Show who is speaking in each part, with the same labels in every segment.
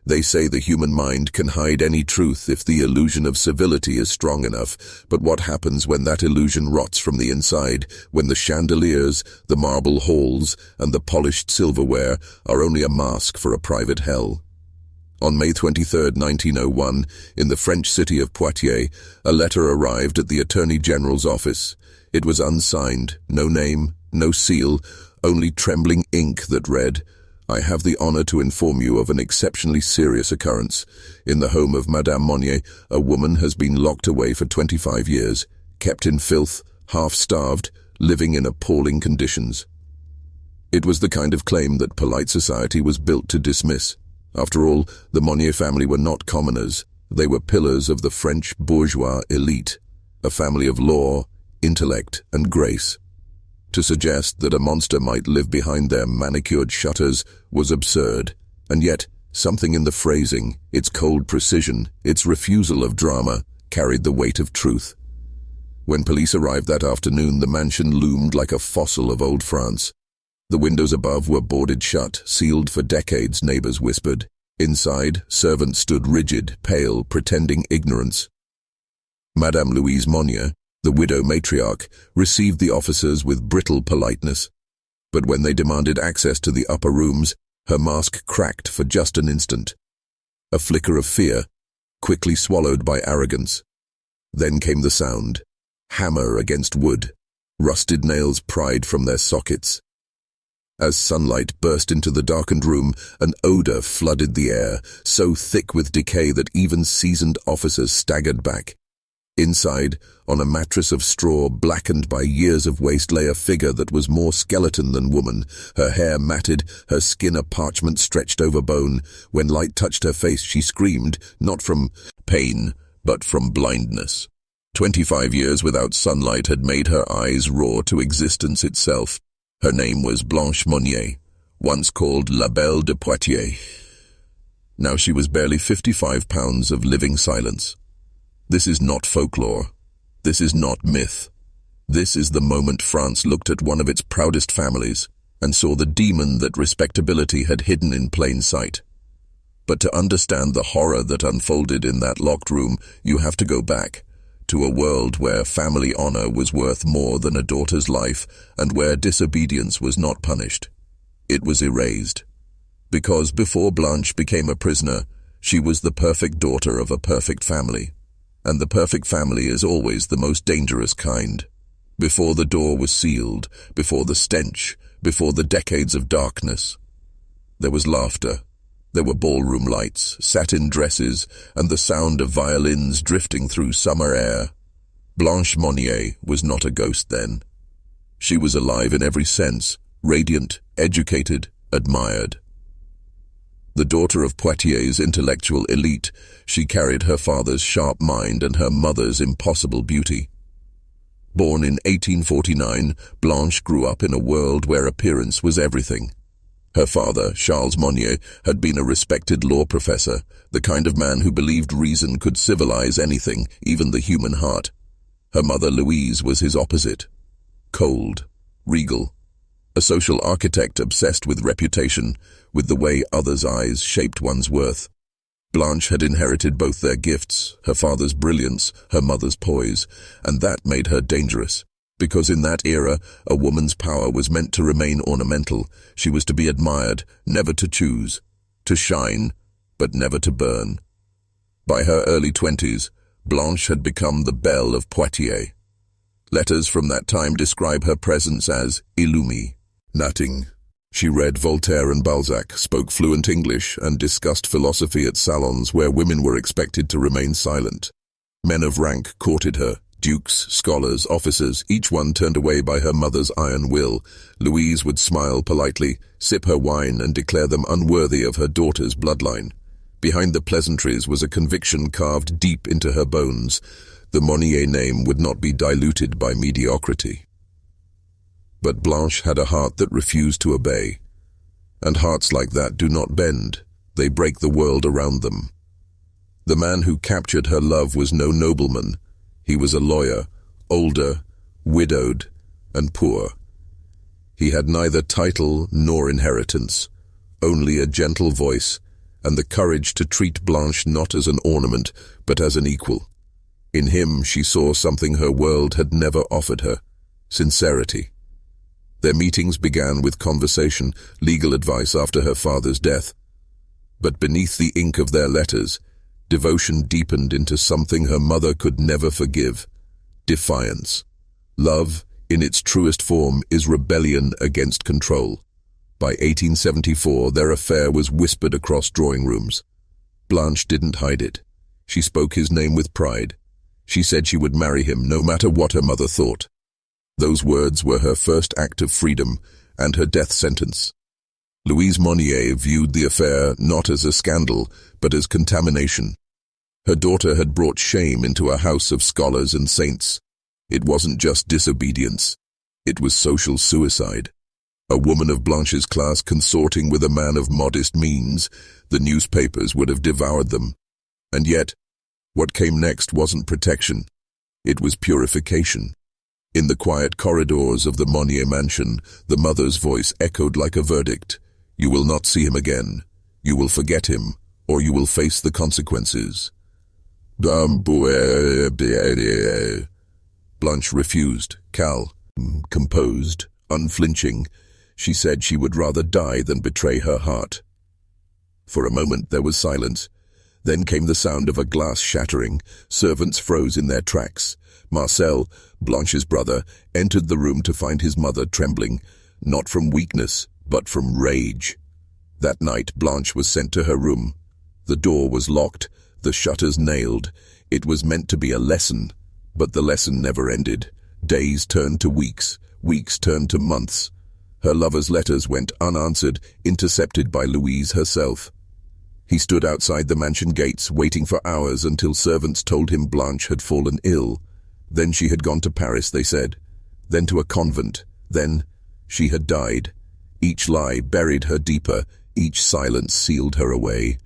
Speaker 1: They say the human mind can hide any truth if the illusion of civility is strong enough, but what happens when that illusion rots from the inside, when the chandeliers, the marble halls, and the polished silverware are only a mask for a private hell? On May 23, 1901, in the French city of Poitiers, a letter arrived at the Attorney General's office. It was unsigned, no name, no seal, only trembling ink that read, "I have the honor to inform you of an exceptionally serious occurrence. In the home of Madame Monnier, a woman has been locked away for 25 years, kept in filth, half-starved, living in appalling conditions." It was the kind of claim that polite society was built to dismiss. After all, the Monnier family were not commoners. They were pillars of the French bourgeois elite, a family of law, intellect, and grace. To suggest that a monster might live behind their manicured shutters was absurd, and yet something in the phrasing, its cold precision, its refusal of drama, carried the weight of truth. When police arrived that afternoon, the mansion loomed like a fossil of old France. The windows above were boarded shut, sealed for decades, neighbors whispered. Inside, servants stood rigid, pale, pretending ignorance. Madame Louise Monnier, the widow matriarch, received the officers with brittle politeness. But when they demanded access to the upper rooms, her mask cracked for just an instant. A flicker of fear, quickly swallowed by arrogance. Then came the sound. Hammer against wood. Rusted nails pried from their sockets. As sunlight burst into the darkened room, an odor flooded the air, so thick with decay that even seasoned officers staggered back. Inside, on a mattress of straw blackened by years of waste, lay a figure that was more skeleton than woman, her hair matted, her skin a parchment stretched over bone. When light touched her face, she screamed, not from pain, but from blindness. 25 years without sunlight had made her eyes roar to existence itself. Her name was Blanche Monnier, once called La Belle de Poitiers. Now she was barely 55 pounds of living silence. This is not folklore. This is not myth. This is the moment France looked at one of its proudest families and saw the demon that respectability had hidden in plain sight. But to understand the horror that unfolded in that locked room, you have to go back to a world where family honor was worth more than a daughter's life and where disobedience was not punished. It was erased. Because before Blanche became a prisoner, she was the perfect daughter of a perfect family. And the perfect family is always the most dangerous kind. Before the door was sealed, before the stench, before the decades of darkness, there was laughter. There were ballroom lights, satin dresses, and the sound of violins drifting through summer air. Blanche Monnier was not a ghost then. She was alive in every sense, radiant, educated, admired. The daughter of Poitiers' intellectual elite, she carried her father's sharp mind and her mother's impossible beauty. Born in 1849, Blanche grew up in a world where appearance was everything. Her father, Charles Monnier, had been a respected law professor, the kind of man who believed reason could civilize anything, even the human heart. Her mother, Louise, was his opposite. Cold, regal, a social architect obsessed with reputation, with the way others' eyes shaped one's worth. Blanche had inherited both their gifts, her father's brilliance, her mother's poise, and that made her dangerous. Because in that era, a woman's power was meant to remain ornamental. She was to be admired, never to choose, to shine, but never to burn. By her early 20s, Blanche had become the Belle of Poitiers. Letters from that time describe her presence as illuminating. She read Voltaire and Balzac, spoke fluent English, and discussed philosophy at salons where women were expected to remain silent. Men of rank courted her. Dukes, scholars, officers, each one turned away by her mother's iron will. Louise would smile politely, sip her wine, and declare them unworthy of her daughter's bloodline. Behind the pleasantries was a conviction carved deep into her bones. The Monnier name would not be diluted by mediocrity. But Blanche had a heart that refused to obey. And hearts like that do not bend. They break the world around them. The man who captured her love was no nobleman. He was a lawyer, older, widowed, and poor. He had neither title nor inheritance, only a gentle voice and the courage to treat Blanche not as an ornament, but as an equal. In him she saw something her world had never offered her: sincerity. Their meetings began with conversation, legal advice after her father's death. But beneath the ink of their letters, devotion deepened into something her mother could never forgive: defiance. Love, in its truest form, is rebellion against control. By 1874, their affair was whispered across drawing rooms. Blanche didn't hide it. She spoke his name with pride. She said she would marry him no matter what her mother thought. Those words were her first act of freedom and her death sentence. Louise Monnier viewed the affair not as a scandal, but as contamination. Her daughter had brought shame into a house of scholars and saints. It wasn't just disobedience. It was social suicide. A woman of Blanche's class consorting with a man of modest means, the newspapers would have devoured them. And yet, what came next wasn't protection. It was purification. In the quiet corridors of the Monnier mansion, the mother's voice echoed like a verdict: "You will not see him again. You will forget him, or you will face the consequences." Blanche refused, composed, unflinching. She said she would rather die than betray her heart. For a moment there was silence. Then came the sound of a glass shattering. Servants froze in their tracks. Marcel, Blanche's brother, entered the room to find his mother trembling, not from weakness, but from rage. That night Blanche was sent to her room. The door was locked, the shutters nailed. It was meant to be a lesson, but the lesson never ended. Days turned to weeks, weeks turned to months. Her lover's letters went unanswered, intercepted by Louise herself. He stood outside the mansion gates, waiting for hours until servants told him Blanche had fallen ill. Then she had gone to Paris, they said. Then to a convent. Then she had died. Each lie buried her deeper. Each silence sealed her away.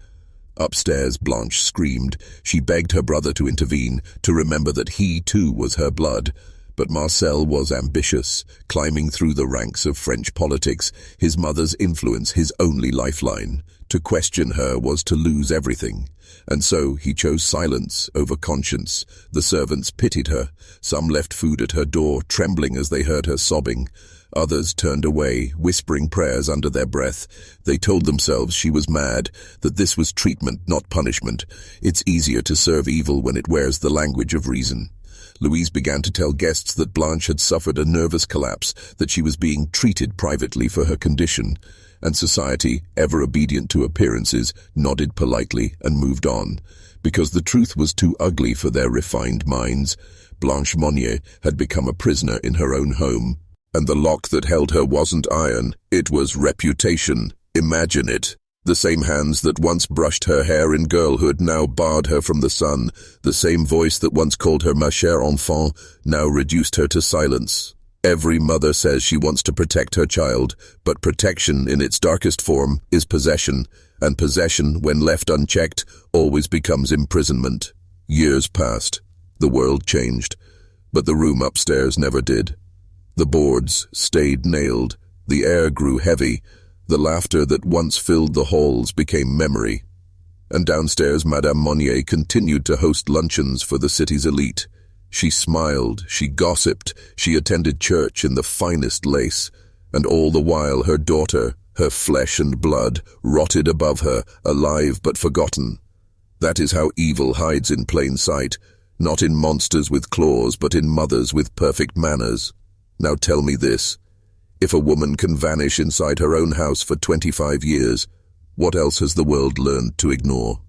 Speaker 1: Upstairs, Blanche screamed. She begged her brother to intervene, to remember that he too was her blood. But Marcel was ambitious, climbing through the ranks of French politics, his mother's influence his only lifeline. To question her was to lose everything. And so he chose silence over conscience. The servants pitied her. Some left food at her door, trembling as they heard her sobbing. Others turned away, whispering prayers under their breath. They told themselves she was mad, that this was treatment, not punishment. It's easier to serve evil when it wears the language of reason. Louise began to tell guests that Blanche had suffered a nervous collapse, that she was being treated privately for her condition. And society, ever obedient to appearances, nodded politely and moved on. Because the truth was too ugly for their refined minds. Blanche Monnier had become a prisoner in her own home. And the lock that held her wasn't iron, it was reputation. Imagine it. The same hands that once brushed her hair in girlhood now barred her from the sun. The same voice that once called her ma chère enfant now reduced her to silence. Every mother says she wants to protect her child, but protection in its darkest form is possession, and possession, when left unchecked, always becomes imprisonment. Years passed. The world changed, but the room upstairs never did. The boards stayed nailed. The air grew heavy. The laughter that once filled the halls became memory. And downstairs Madame Monnier continued to host luncheons for the city's elite. She smiled, she gossiped, she attended church in the finest lace, and all the while her daughter, her flesh and blood, rotted above her, alive but forgotten. That is how evil hides in plain sight, not in monsters with claws, but in mothers with perfect manners. Now tell me this. If a woman can vanish inside her own house for 25 years, what else has the world learned to ignore?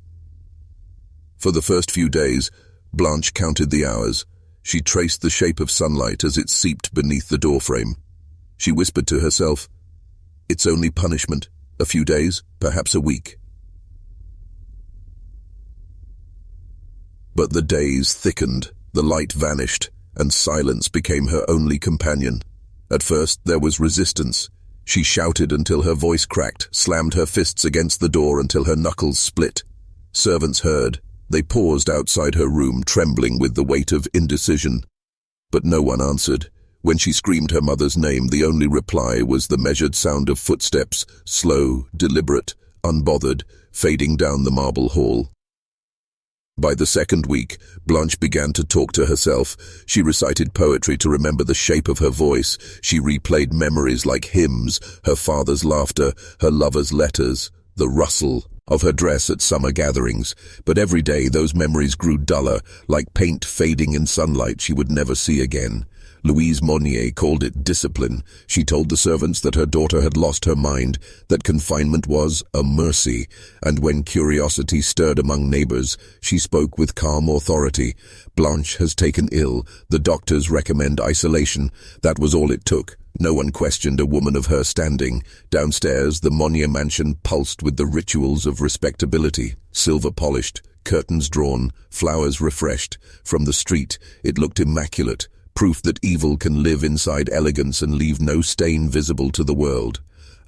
Speaker 1: For the first few days, Blanche counted the hours. She traced the shape of sunlight as it seeped beneath the doorframe. She whispered to herself, "It's only punishment. A few days, perhaps a week." But the days thickened, the light vanished, and silence became her only companion. At first there was resistance. She shouted until her voice cracked, slammed her fists against the door until her knuckles split. Servants heard. They paused outside her room, trembling with the weight of indecision. But no one answered. When she screamed her mother's name, the only reply was the measured sound of footsteps, slow, deliberate, unbothered, fading down the marble hall. By the second week, Blanche began to talk to herself. She recited poetry to remember the shape of her voice. She replayed memories like hymns, her father's laughter, her lover's letters, the rustle of her dress at summer gatherings. But every day those memories grew duller, like paint fading in sunlight she would never see again. Louise Monnier called it discipline. She told the servants that her daughter had lost her mind, that confinement was a mercy, and when curiosity stirred among neighbors, she spoke with calm authority. Blanche has taken ill. The doctors recommend isolation. That was all it took. No one questioned a woman of her standing. Downstairs, the Monnier mansion pulsed with the rituals of respectability. Silver polished, curtains drawn, flowers refreshed. From the street, it looked immaculate. Proof that evil can live inside elegance and leave no stain visible to the world.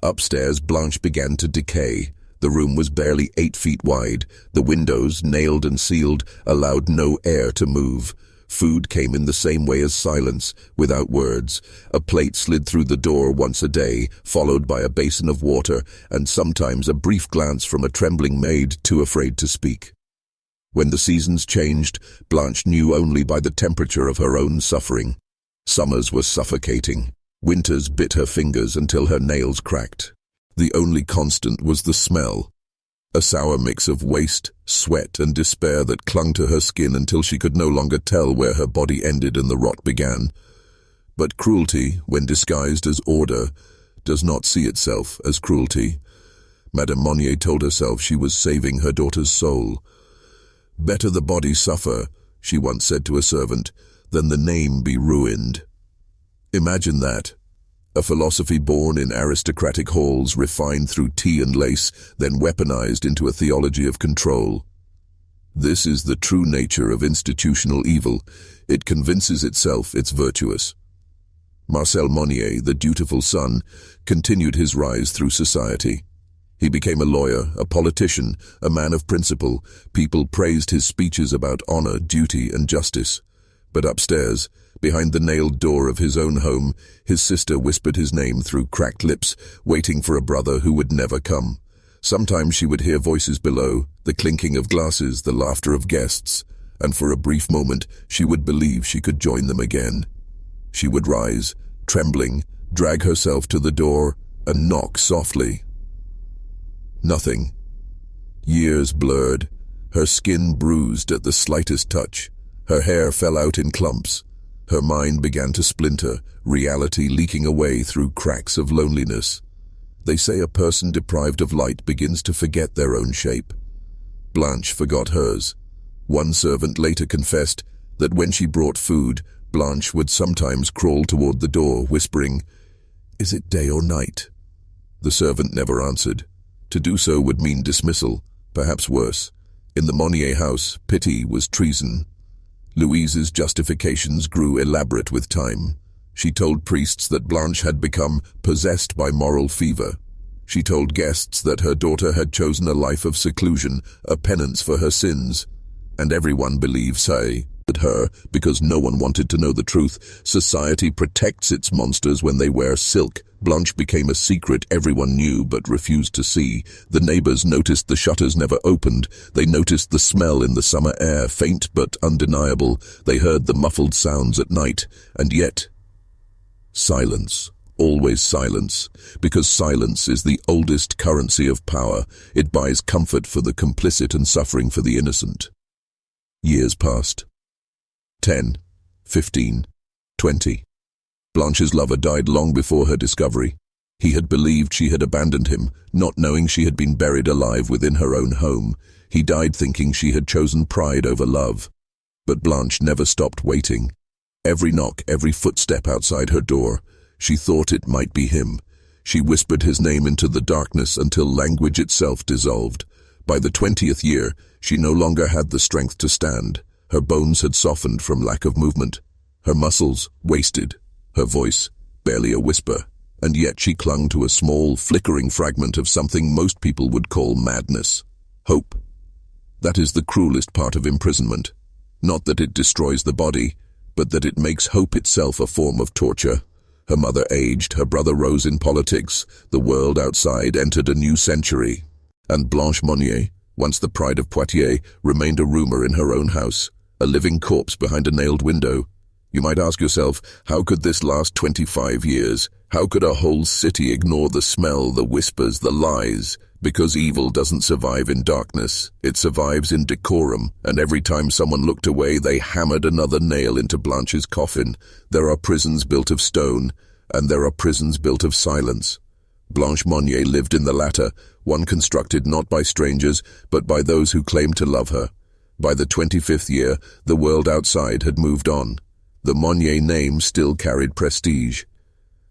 Speaker 1: Upstairs, Blanche began to decay. The room was barely 8 feet wide. The windows, nailed and sealed, allowed no air to move. Food came in the same way as silence, without words. A plate slid through the door once a day, followed by a basin of water, and sometimes a brief glance from a trembling maid too afraid to speak. When the seasons changed, Blanche knew only by the temperature of her own suffering. Summers were suffocating. Winters bit her fingers until her nails cracked. The only constant was the smell. A sour mix of waste, sweat, and despair that clung to her skin until she could no longer tell where her body ended and the rot began. But cruelty, when disguised as order, does not see itself as cruelty. Madame Monnier told herself she was saving her daughter's soul. "Better the body suffer," she once said to a servant, "than the name be ruined." Imagine that. A philosophy born in aristocratic halls, refined through tea and lace, then weaponized into a theology of control. This is the true nature of institutional evil. It convinces itself it's virtuous. Marcel Monnier, the dutiful son, continued his rise through society. He became a lawyer, a politician, a man of principle. People praised his speeches about honor, duty, and justice. But upstairs, behind the nailed door of his own home, his sister whispered his name through cracked lips, waiting for a brother who would never come. Sometimes she would hear voices below, the clinking of glasses, the laughter of guests, and for a brief moment she would believe she could join them again. She would rise, trembling, drag herself to the door, and knock softly. Nothing. Years blurred, her skin bruised at the slightest touch. Her hair fell out in clumps. Her mind began to splinter, reality leaking away through cracks of loneliness. They say a person deprived of light begins to forget their own shape. Blanche forgot hers. One servant later confessed that when she brought food, Blanche would sometimes crawl toward the door, whispering, "Is it day or night?" The servant never answered. To do so would mean dismissal, perhaps worse. In the Monnier house, pity was treason. Louise's justifications grew elaborate with time. She told priests that Blanche had become possessed by moral fever. She told guests that her daughter had chosen a life of seclusion, a penance for her sins. And everyone believed her because no one wanted to know the truth. Society protects its monsters when they wear silk. Blanche became a secret everyone knew but refused to see. The neighbors noticed the shutters never opened. They noticed the smell in the summer air, faint but undeniable. They heard the muffled sounds at night. And yet, silence. Always silence. Because silence is the oldest currency of power. It buys comfort for the complicit and suffering for the innocent. Years passed. 10, 15, 20. Blanche's lover died long before her discovery. He had believed she had abandoned him, not knowing she had been buried alive within her own home. He died thinking she had chosen pride over love. But Blanche never stopped waiting. Every knock, every footstep outside her door, she thought it might be him. She whispered his name into the darkness until language itself dissolved. By the 20th year, she no longer had the strength to stand. Her bones had softened from lack of movement. Her muscles wasted. Her voice barely a whisper. And yet she clung to a small, flickering fragment of something most people would call madness. Hope. That is the cruelest part of imprisonment. Not that it destroys the body, but that it makes hope itself a form of torture. Her mother aged, her brother rose in politics. The world outside entered a new century. And Blanche Monnier, once the pride of Poitiers, remained a rumor in her own house, a living corpse behind a nailed window. You might ask yourself, how could this last 25 years? How could a whole city ignore the smell, the whispers, the lies? Because evil doesn't survive in darkness. It survives in decorum, and every time someone looked away, they hammered another nail into Blanche's coffin. There are prisons built of stone, and there are prisons built of silence. Blanche Monnier lived in the latter, one constructed not by strangers, but by those who claimed to love her. By the 25th year, the world outside had moved on. The Monnier name still carried prestige.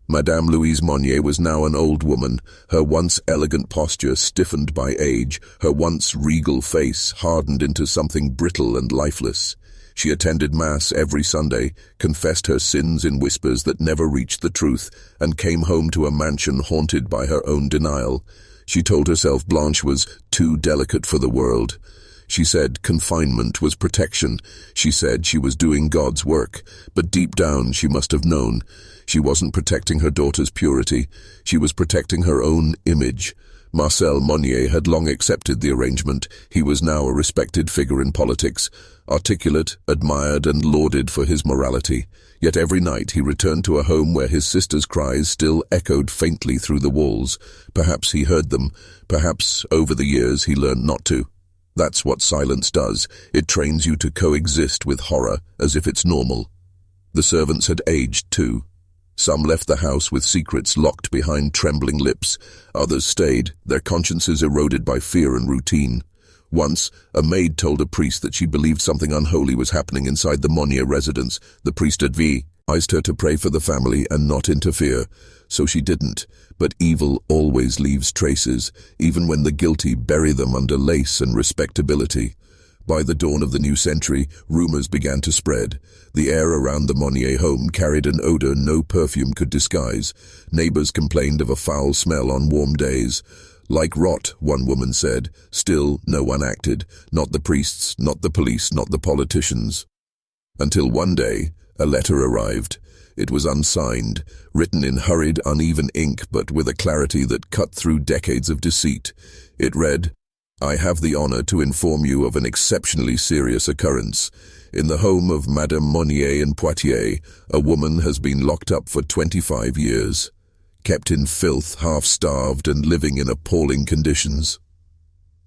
Speaker 1: Madame Louise Monnier was now an old woman, her once elegant posture stiffened by age, her once regal face hardened into something brittle and lifeless. She attended Mass every Sunday, confessed her sins in whispers that never reached the truth, and came home to a mansion haunted by her own denial. She told herself Blanche was too delicate for the world. She said confinement was protection. She said she was doing God's work, but deep down she must have known. She wasn't protecting her daughter's purity. She was protecting her own image. Marcel Monnier had long accepted the arrangement. He was now a respected figure in politics, articulate, admired and lauded for his morality. Yet every night he returned to a home where his sister's cries still echoed faintly through the walls. Perhaps he heard them. Perhaps over the years he learned not to. That's what silence does. It trains you to coexist with horror as if it's normal. The servants had aged too. Some left the house with secrets locked behind trembling lips. Others stayed, their consciences eroded by fear and routine. Once, a maid told a priest that she believed something unholy was happening inside the Monnier residence. The priest advised her to pray for the family and not interfere. So she didn't. But evil always leaves traces, even when the guilty bury them under lace and respectability. By the dawn of the new century, rumors began to spread. The air around the Monnier home carried an odor no perfume could disguise. Neighbors complained of a foul smell on warm days. Like rot, one woman said. Still, no one acted. Not the priests, not the police, not the politicians. Until one day, a letter arrived. It was unsigned, written in hurried, uneven ink, but with a clarity that cut through decades of deceit. It read, "I have the honor to inform you of an exceptionally serious occurrence. In the home of Madame Monnier in Poitiers, a woman has been locked up for 25 years, kept in filth, half-starved, and living in appalling conditions."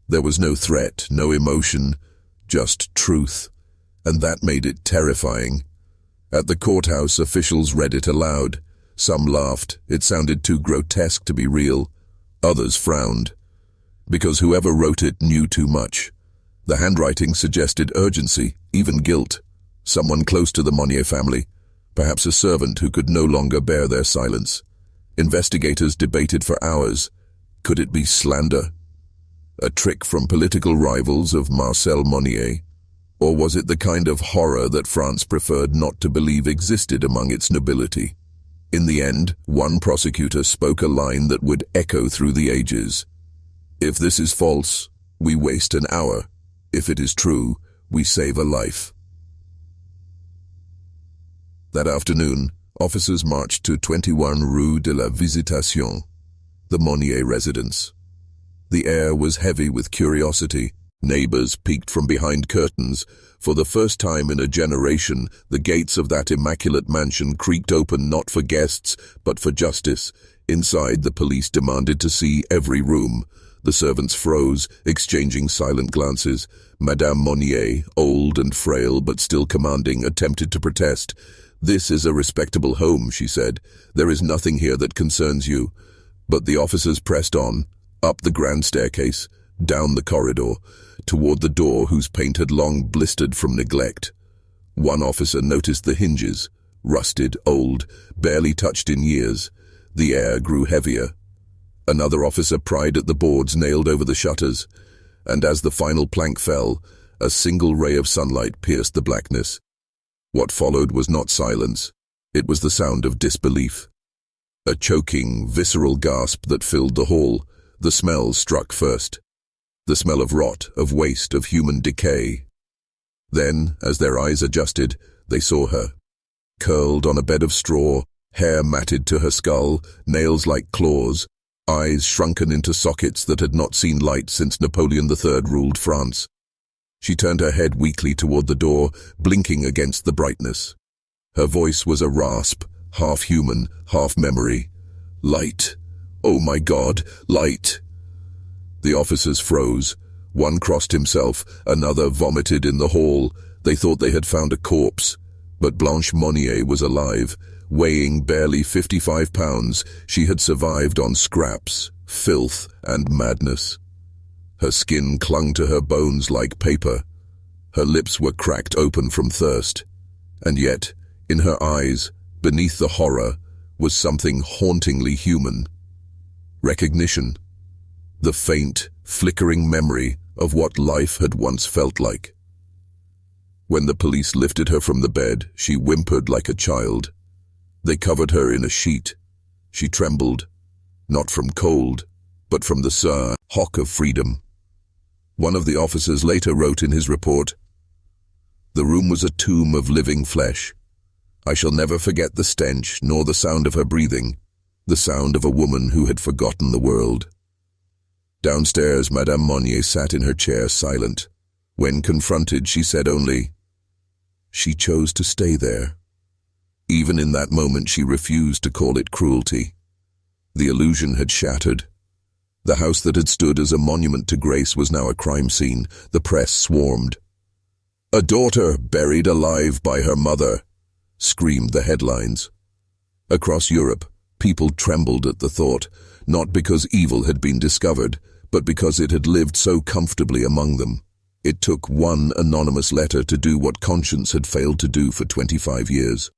Speaker 1: There was no threat, no emotion, just truth, and that made it terrifying. At the courthouse, officials read it aloud. Some laughed. It sounded too grotesque to be real. Others frowned. Because whoever wrote it knew too much. The handwriting suggested urgency, even guilt. Someone close to the Monnier family. Perhaps a servant who could no longer bear their silence. Investigators debated for hours. Could it be slander? A trick from political rivals of Marcel Monnier? Or was it the kind of horror that France preferred not to believe existed among its nobility? In the end, one prosecutor spoke a line that would echo through the ages. "If this is false, we waste an hour. If it is true, we save a life." That afternoon, officers marched to 21 Rue de la Visitation, the Monnier residence. The air was heavy with curiosity. Neighbors peeked from behind curtains. For the first time in a generation, the gates of that immaculate mansion creaked open not for guests, but for justice. Inside, the police demanded to see every room. The servants froze, exchanging silent glances. Madame Monnier, old and frail but still commanding, attempted to protest. "This is a respectable home," she said. "There is nothing here that concerns you." But the officers pressed on, up the grand staircase, down the corridor, toward the door whose paint had long blistered from neglect. One officer noticed the hinges, rusted, old, barely touched in years. The air grew heavier. Another officer pried at the boards nailed over the shutters, and as the final plank fell, a single ray of sunlight pierced the blackness. What followed was not silence. It was the sound of disbelief. A choking, visceral gasp that filled the hall. The smell struck first. The smell of rot, of waste, of human decay. Then, as their eyes adjusted, they saw her. Curled on a bed of straw, hair matted to her skull, nails like claws, eyes shrunken into sockets that had not seen light since Napoleon III ruled France. She turned her head weakly toward the door, blinking against the brightness. Her voice was a rasp, half human, half memory. Light. Oh my God, light. The officers froze. One crossed himself, another vomited in the hall. They thought they had found a corpse. But Blanche Monnier was alive. Weighing barely 55 pounds, she had survived on scraps, filth, and madness. Her skin clung to her bones like paper. Her lips were cracked open from thirst. And yet, in her eyes, beneath the horror, was something hauntingly human. Recognition. The faint, flickering memory of what life had once felt like. When the police lifted her from the bed, she whimpered like a child. They covered her in a sheet. She trembled, not from cold, but from the shock of freedom. One of the officers later wrote in his report, "The room was a tomb of living flesh. I shall never forget the stench, nor the sound of her breathing, the sound of a woman who had forgotten the world." Downstairs, Madame Monnier sat in her chair, silent. When confronted, she said only, "She chose to stay there." Even in that moment, she refused to call it cruelty. The illusion had shattered. The house that had stood as a monument to grace was now a crime scene. The press swarmed. "A daughter buried alive by her mother," screamed the headlines. Across Europe, people trembled at the thought, not because evil had been discovered, but because it had lived so comfortably among them. It took one anonymous letter to do what conscience had failed to do for 25 years.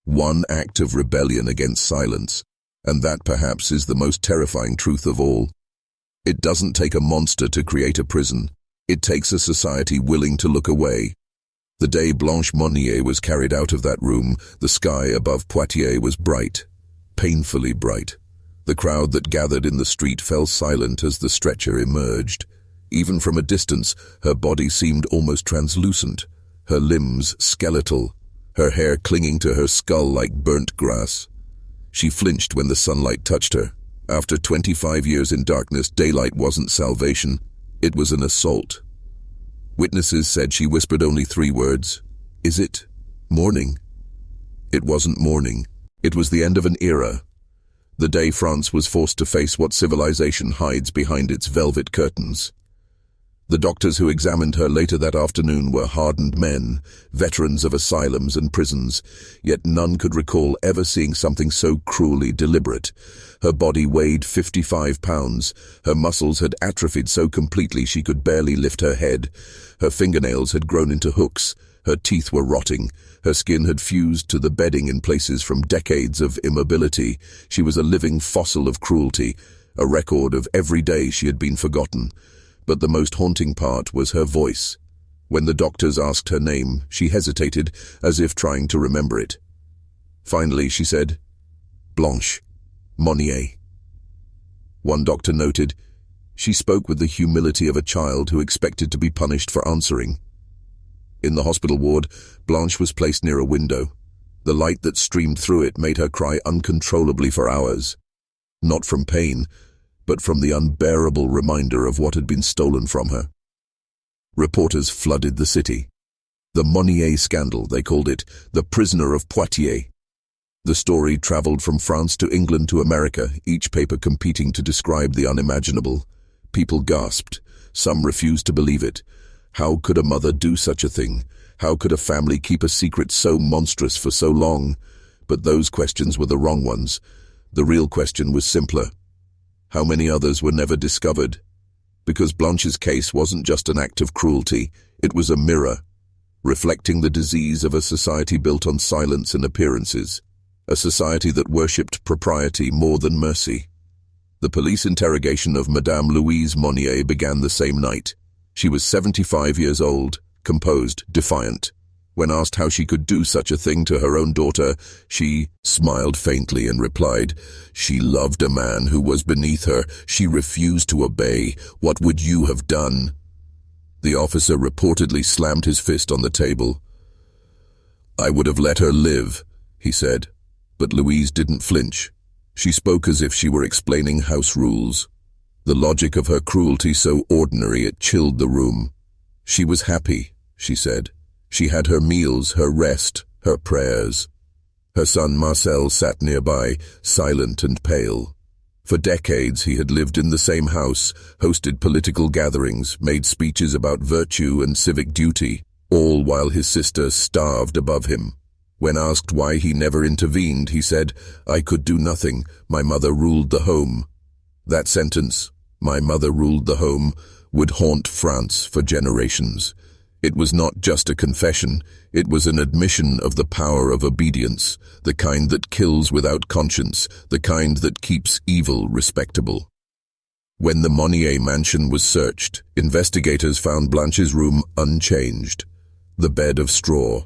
Speaker 1: One act of rebellion against silence, and that perhaps is the most terrifying truth of all. It doesn't take a monster to create a prison. It takes a society willing to look away. The day Blanche Monnier was carried out of that room, the sky above Poitiers was bright, painfully bright. The crowd that gathered in the street fell silent as the stretcher emerged. Even from a distance, her body seemed almost translucent, her limbs skeletal, her hair clinging to her skull like burnt grass. She flinched when the sunlight touched her. After 25 years in darkness, daylight wasn't salvation. It was an assault. Witnesses said she whispered only 3 words. "Is it morning?" It wasn't morning. It was the end of an era. The day France was forced to face what civilization hides behind its velvet curtains. The doctors who examined her later that afternoon were hardened men, veterans of asylums and prisons, yet none could recall ever seeing something so cruelly deliberate. Her body weighed 55 pounds. Her muscles had atrophied so completely she could barely lift her head. Her fingernails had grown into hooks. Her teeth were rotting. Her skin had fused to the bedding in places from decades of immobility. She was a living fossil of cruelty, a record of every day she had been forgotten. But the most haunting part was her voice. When the doctors asked her name, she hesitated, as if trying to remember it. Finally, she said, "Blanche Monnier." One doctor noted, "She spoke with the humility of a child who expected to be punished for answering." In the hospital ward, Blanche was placed near a window. The light that streamed through it made her cry uncontrollably for hours. Not from pain, but from the unbearable reminder of what had been stolen from her. Reporters flooded the city. The Monnier scandal, they called it, the prisoner of Poitiers. The story traveled from France to England to America, each paper competing to describe the unimaginable. People gasped. Some refused to believe it. How could a mother do such a thing? How could a family keep a secret so monstrous for so long? But those questions were the wrong ones. The real question was simpler. How many others were never discovered? Because Blanche's case wasn't just an act of cruelty, it was a mirror, reflecting the disease of a society built on silence and appearances, a society that worshipped propriety more than mercy. The police interrogation of Madame Louise Monnier began the same night. She was 75 years old, composed, defiant. When asked how she could do such a thing to her own daughter, she smiled faintly and replied, "She loved a man who was beneath her. She refused to obey. What would you have done?" The officer reportedly slammed his fist on the table. "I would have let her live," he said. But Louise didn't flinch. She spoke as if she were explaining house rules. The logic of her cruelty so ordinary it chilled the room. She was happy, she said. She had her meals, her rest, her prayers. Her son Marcel sat nearby, silent and pale. For decades he had lived in the same house, hosted political gatherings, made speeches about virtue and civic duty, all while his sister starved above him. When asked why he never intervened, he said, "I could do nothing. My mother ruled the home." That sentence, "My mother ruled the home," would haunt France for generations. It was not just a confession, it was an admission of the power of obedience, the kind that kills without conscience, the kind that keeps evil respectable. When the Monnier mansion was searched, investigators found Blanche's room unchanged. The bed of straw,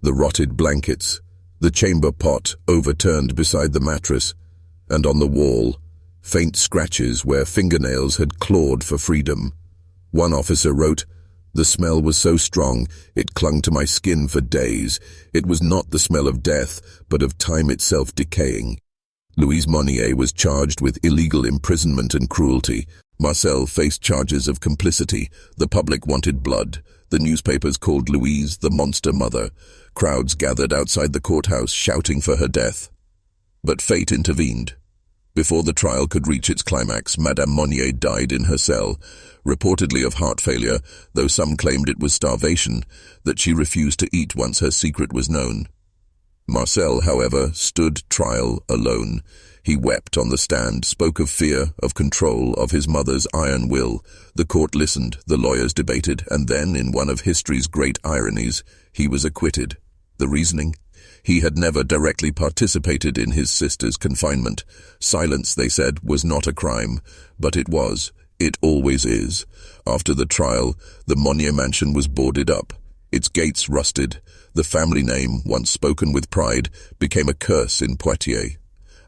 Speaker 1: the rotted blankets, the chamber pot overturned beside the mattress, and on the wall, faint scratches where fingernails had clawed for freedom. One officer wrote, "The smell was so strong, it clung to my skin for days. It was not the smell of death, but of time itself decaying." Louise Monnier was charged with illegal imprisonment and cruelty. Marcel faced charges of complicity. The public wanted blood. The newspapers called Louise the monster mother. Crowds gathered outside the courthouse shouting for her death. But fate intervened. Before the trial could reach its climax, Madame Monnier died in her cell, reportedly of heart failure, though some claimed it was starvation, that she refused to eat once her secret was known. Marcel, however, stood trial alone. He wept on the stand, spoke of fear, of control, of his mother's iron will. The court listened, the lawyers debated, and then, in one of history's great ironies, he was acquitted. The reasoning? He had never directly participated in his sister's confinement. Silence, they said, was not a crime, but it was. It always is. After the trial, the Monnier mansion was boarded up. Its gates rusted. The family name, once spoken with pride, became a curse in Poitiers.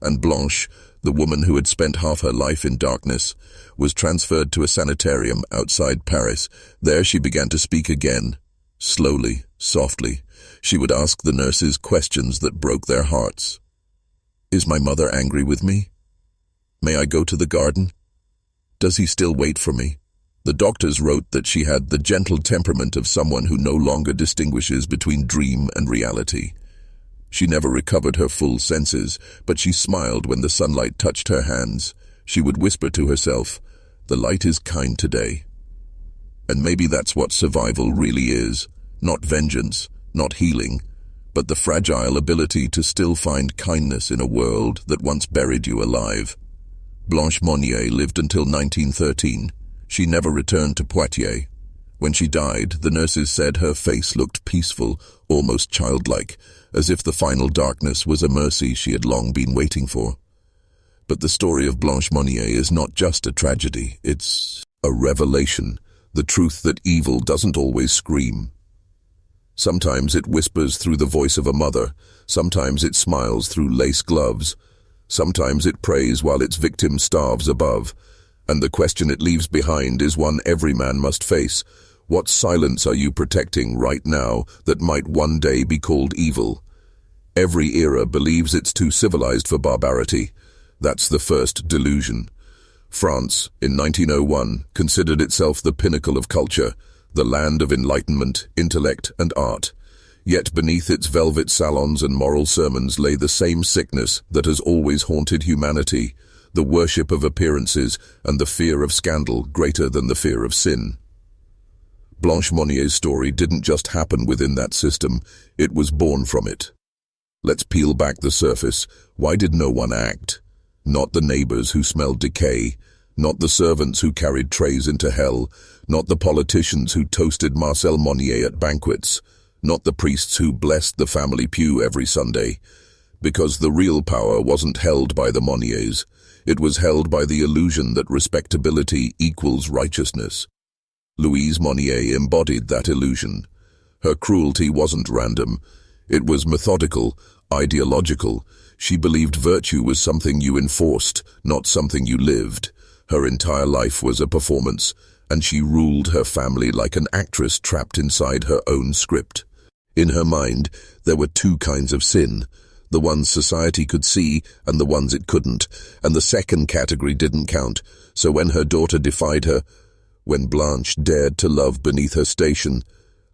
Speaker 1: And Blanche, the woman who had spent half her life in darkness, was transferred to a sanitarium outside Paris. There she began to speak again. Slowly, softly, she would ask the nurses questions that broke their hearts. "Is my mother angry with me? May I go to the garden? Does he still wait for me?" The doctors wrote that she had the gentle temperament of someone who no longer distinguishes between dream and reality. She never recovered her full senses, but she smiled when the sunlight touched her hands. She would whisper to herself, "The light is kind today." And maybe that's what survival really is. Not vengeance, not healing, but the fragile ability to still find kindness in a world that once buried you alive. Blanche Monnier lived until 1913. She never returned to Poitiers. When she died, the nurses said her face looked peaceful, almost childlike, as if the final darkness was a mercy she had long been waiting for. But the story of Blanche Monnier is not just a tragedy, it's a revelation, the truth that evil doesn't always scream. Sometimes it whispers through the voice of a mother, sometimes it smiles through lace gloves, sometimes it prays while its victim starves above, and the question it leaves behind is one every man must face. What silence are you protecting right now that might one day be called evil? Every era believes it's too civilized for barbarity. That's the first delusion. France, in 1901, considered itself the pinnacle of culture, the land of enlightenment, intellect, and art. Yet beneath its velvet salons and moral sermons lay the same sickness that has always haunted humanity, the worship of appearances and the fear of scandal greater than the fear of sin. Blanche Monnier's story didn't just happen within that system, it was born from it. Let's peel back the surface. Why did no one act? Not the neighbors who smelled decay, not the servants who carried trays into hell, not the politicians who toasted Marcel Monnier at banquets, not the priests who blessed the family pew every Sunday. Because the real power wasn't held by the Monniers. It was held by the illusion that respectability equals righteousness. Louise Monnier embodied that illusion. Her cruelty wasn't random. It was methodical, ideological. She believed virtue was something you enforced, not something you lived. Her entire life was a performance, and she ruled her family like an actress trapped inside her own script. In her mind, there were two kinds of sin: the ones society could see and the ones it couldn't, and the second category didn't count. So when her daughter defied her, when Blanche dared to love beneath her station,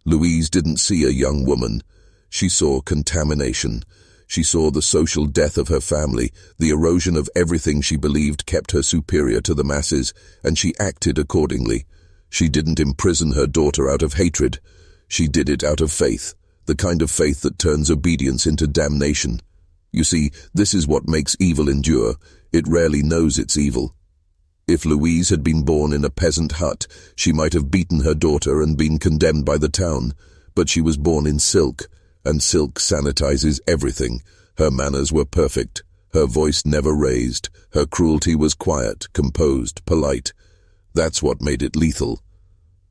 Speaker 1: Louise didn't see a young woman. She saw contamination. She saw the social death of her family, the erosion of everything she believed kept her superior to the masses, and she acted accordingly. She didn't imprison her daughter out of hatred. She did it out of faith, the kind of faith that turns obedience into damnation. You see, this is what makes evil endure. It rarely knows it's evil. If Louise had been born in a peasant hut, she might have beaten her daughter and been condemned by the town. But she was born in silk, and silk sanitizes everything. Her manners were perfect. Her voice never raised. Her cruelty was quiet, composed, polite. That's what made it lethal.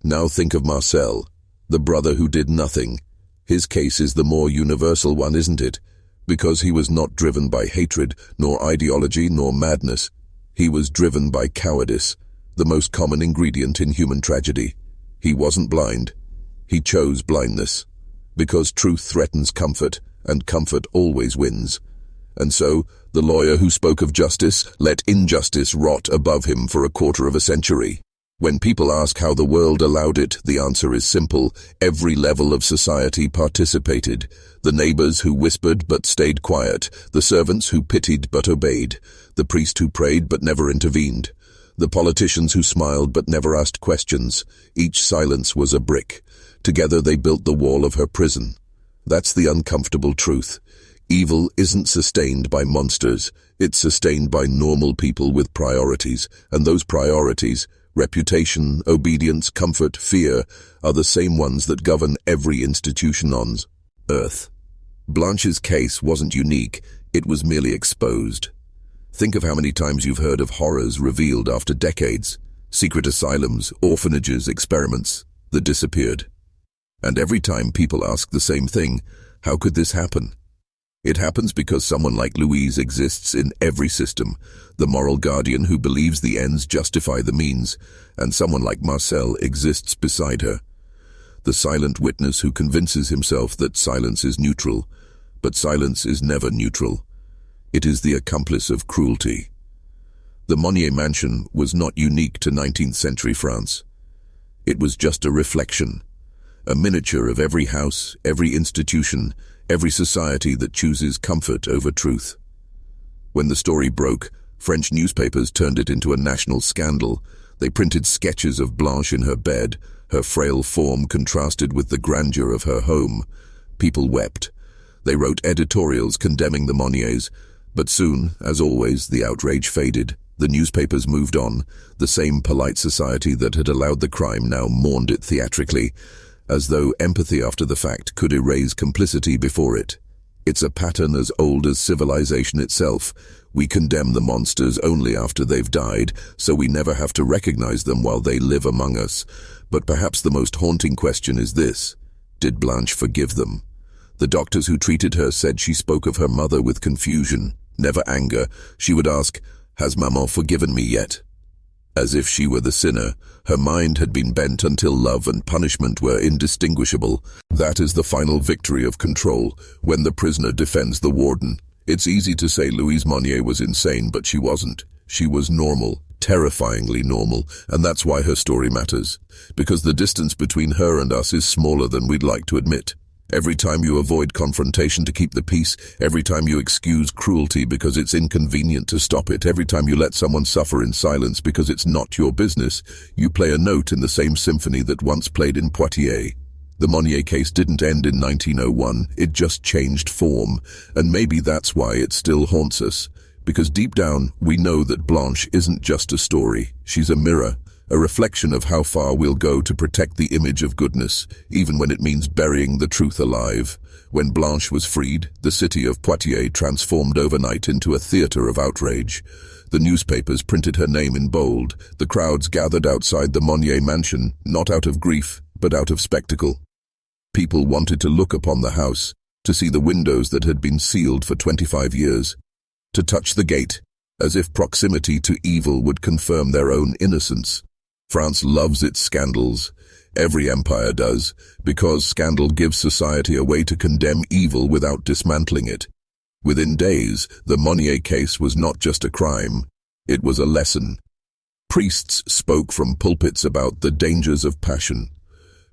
Speaker 1: Now think of Marcel, the brother who did nothing. His case is the more universal one, isn't it? Because he was not driven by hatred, nor ideology, nor madness. He was driven by cowardice, the most common ingredient in human tragedy. He wasn't blind. He chose blindness. Because truth threatens comfort, and comfort always wins. And so, the lawyer who spoke of justice let injustice rot above him for a quarter of a century. When people ask how the world allowed it, the answer is simple. Every level of society participated. The neighbors who whispered but stayed quiet, the servants who pitied but obeyed, the priest who prayed but never intervened, the politicians who smiled but never asked questions. Each silence was a brick. Together they built the wall of her prison. That's the uncomfortable truth. Evil isn't sustained by monsters. It's sustained by normal people with priorities, and those priorities, reputation, obedience, comfort, fear, are the same ones that govern every institution on Earth. Blanche's case wasn't unique, it was merely exposed. Think of how many times you've heard of horrors revealed after decades. Secret asylums, orphanages, experiments that disappeared. And every time people ask the same thing, how could this happen? It happens because someone like Louise exists in every system, the moral guardian who believes the ends justify the means, and someone like Marcel exists beside her. The silent witness who convinces himself that silence is neutral, but silence is never neutral. It is the accomplice of cruelty. The Monnier mansion was not unique to 19th century France. It was just a reflection, a miniature of every house, every institution, every society that chooses comfort over truth. When the story broke, French newspapers turned it into a national scandal. They printed sketches of Blanche in her bed, her frail form contrasted with the grandeur of her home. People wept. They wrote editorials condemning the Monniers, but soon, as always, the outrage faded. The newspapers moved on. The same polite society that had allowed the crime now mourned it theatrically, as though empathy after the fact could erase complicity before it. It's a pattern as old as civilization itself. We condemn the monsters only after they've died, so we never have to recognize them while they live among us. But perhaps the most haunting question is this: did Blanche forgive them? The doctors who treated her said she spoke of her mother with confusion, never anger. She would ask, "Has Maman forgiven me yet?" As if she were the sinner. Her mind had been bent until love and punishment were indistinguishable. That is the final victory of control, when the prisoner defends the warden. It's easy to say Louise Monnier was insane, but she wasn't. She was normal, terrifyingly normal, and that's why her story matters. Because the distance between her and us is smaller than we'd like to admit. Every time you avoid confrontation to keep the peace, every time you excuse cruelty because it's inconvenient to stop it, every time you let someone suffer in silence because it's not your business, you play a note in the same symphony that once played in Poitiers. The Monnier case didn't end in 1901, it just changed form, and maybe that's why it still haunts us. Because deep down, we know that Blanche isn't just a story, she's a mirror. A reflection of how far we'll go to protect the image of goodness, even when it means burying the truth alive. When Blanche was freed, the city of Poitiers transformed overnight into a theater of outrage. The newspapers printed her name in bold. The crowds gathered outside the Monnier mansion, not out of grief, but out of spectacle. People wanted to look upon the house, to see the windows that had been sealed for 25 years, to touch the gate, as if proximity to evil would confirm their own innocence. France loves its scandals. Every empire does, because scandal gives society a way to condemn evil without dismantling it. Within days, the Monnier case was not just a crime, it was a lesson. Priests spoke from pulpits about the dangers of passion.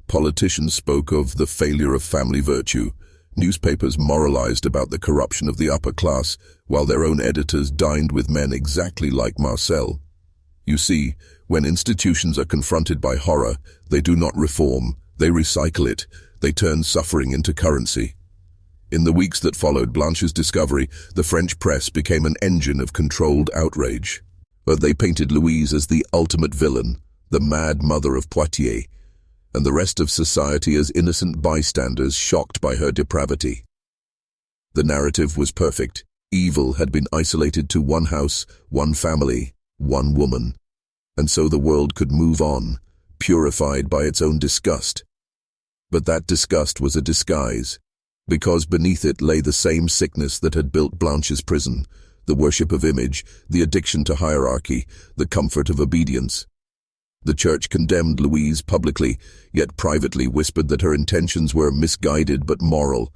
Speaker 1: Politicians spoke of the failure of family virtue. Newspapers moralized about the corruption of the upper class, while their own editors dined with men exactly like Marcel. You see, when institutions are confronted by horror, they do not reform, they recycle it, they turn suffering into currency. In the weeks that followed Blanche's discovery, the French press became an engine of controlled outrage. They painted Louise as the ultimate villain, the mad mother of Poitiers, and the rest of society as innocent bystanders shocked by her depravity. The narrative was perfect. Evil had been isolated to one house, one family, one woman. And so the world could move on, purified by its own disgust. But that disgust was a disguise, because beneath it lay the same sickness that had built Blanche's prison, the worship of image, the addiction to hierarchy, the comfort of obedience. The church condemned Louise publicly, yet privately whispered that her intentions were misguided but moral.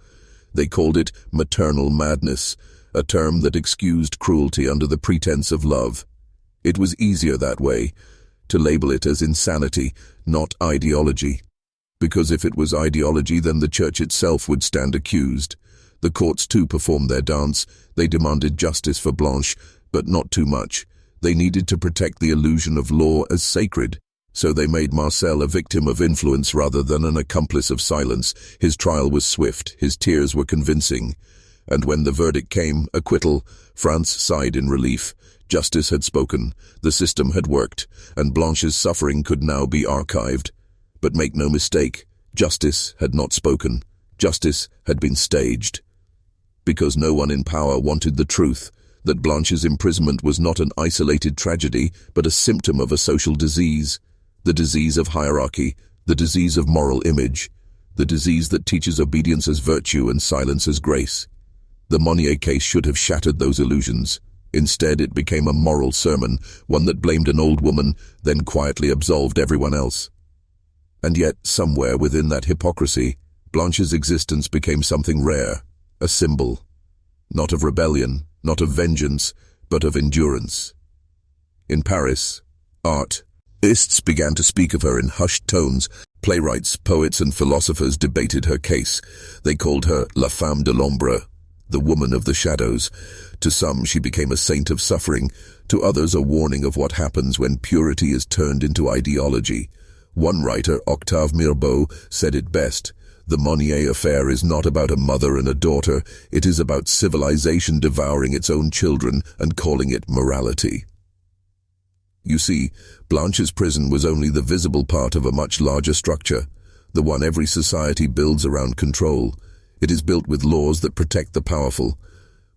Speaker 1: They called it maternal madness, a term that excused cruelty under the pretense of love. It was easier that way, to label it as insanity, not ideology. Because if it was ideology, then the church itself would stand accused. The courts too performed their dance. They demanded justice for Blanche, but not too much. They needed to protect the illusion of law as sacred. So they made Marcel a victim of influence rather than an accomplice of silence. His trial was swift, his tears were convincing. And when the verdict came, acquittal, France sighed in relief. Justice had spoken, the system had worked, and Blanche's suffering could now be archived. But make no mistake, justice had not spoken. Justice had been staged. Because no one in power wanted the truth, that Blanche's imprisonment was not an isolated tragedy, but a symptom of a social disease. The disease of hierarchy, the disease of moral image, the disease that teaches obedience as virtue and silence as grace. The Monnier case should have shattered those illusions. Instead, it became a moral sermon, one that blamed an old woman, then quietly absolved everyone else. And yet, somewhere within that hypocrisy, Blanche's existence became something rare, a symbol, not of rebellion, not of vengeance, but of endurance. In Paris, artists began to speak of her in hushed tones. Playwrights, poets, and philosophers debated her case. They called her La Femme de l'Ombre, the woman of the shadows. To some, she became a saint of suffering. To others, a warning of what happens when purity is turned into ideology. One writer, Octave Mirbeau, said it best: "The Monnier affair is not about a mother and a daughter, it is about civilization devouring its own children and calling it morality." You see, Blanche's prison was only the visible part of a much larger structure, the one every society builds around control. It is built with laws that protect the powerful,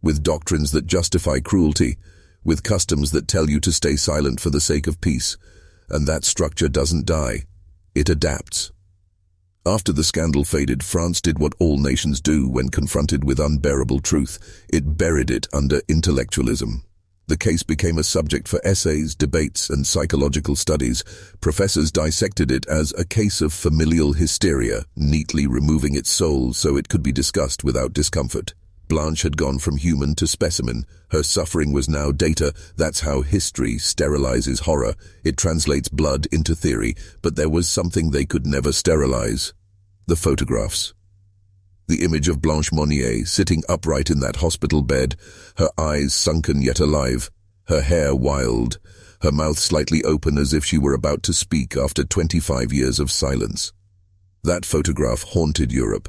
Speaker 1: with doctrines that justify cruelty, with customs that tell you to stay silent for the sake of peace. And that structure doesn't die, it adapts. After the scandal faded, France did what all nations do when confronted with unbearable truth. It buried it under intellectualism. The case became a subject for essays, debates, and psychological studies. Professors dissected it as a case of familial hysteria, neatly removing its soul so it could be discussed without discomfort. Blanche had gone from human to specimen. Her suffering was now data. That's how history sterilizes horror. It translates blood into theory, but there was something they could never sterilize: the photographs. The image of Blanche Monnier sitting upright in that hospital bed, her eyes sunken yet alive, her hair wild, her mouth slightly open as if she were about to speak after 25 years of silence. That photograph haunted Europe.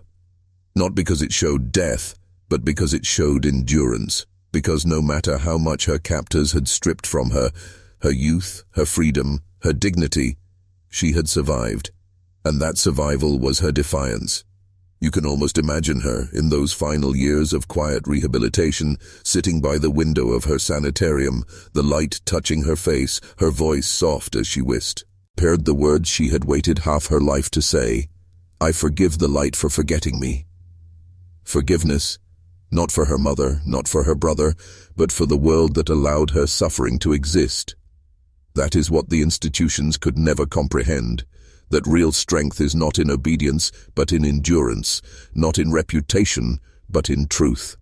Speaker 1: Not because it showed death, but because it showed endurance, because no matter how much her captors had stripped from her, her youth, her freedom, her dignity, she had survived, and that survival was her defiance. You can almost imagine her, in those final years of quiet rehabilitation, sitting by the window of her sanitarium, the light touching her face, her voice soft as she whispered the words she had waited half her life to say: "I forgive the light for forgetting me." Forgiveness, not for her mother, not for her brother, but for the world that allowed her suffering to exist. That is what the institutions could never comprehend, that real strength is not in obedience, but in endurance, not in reputation, but in truth.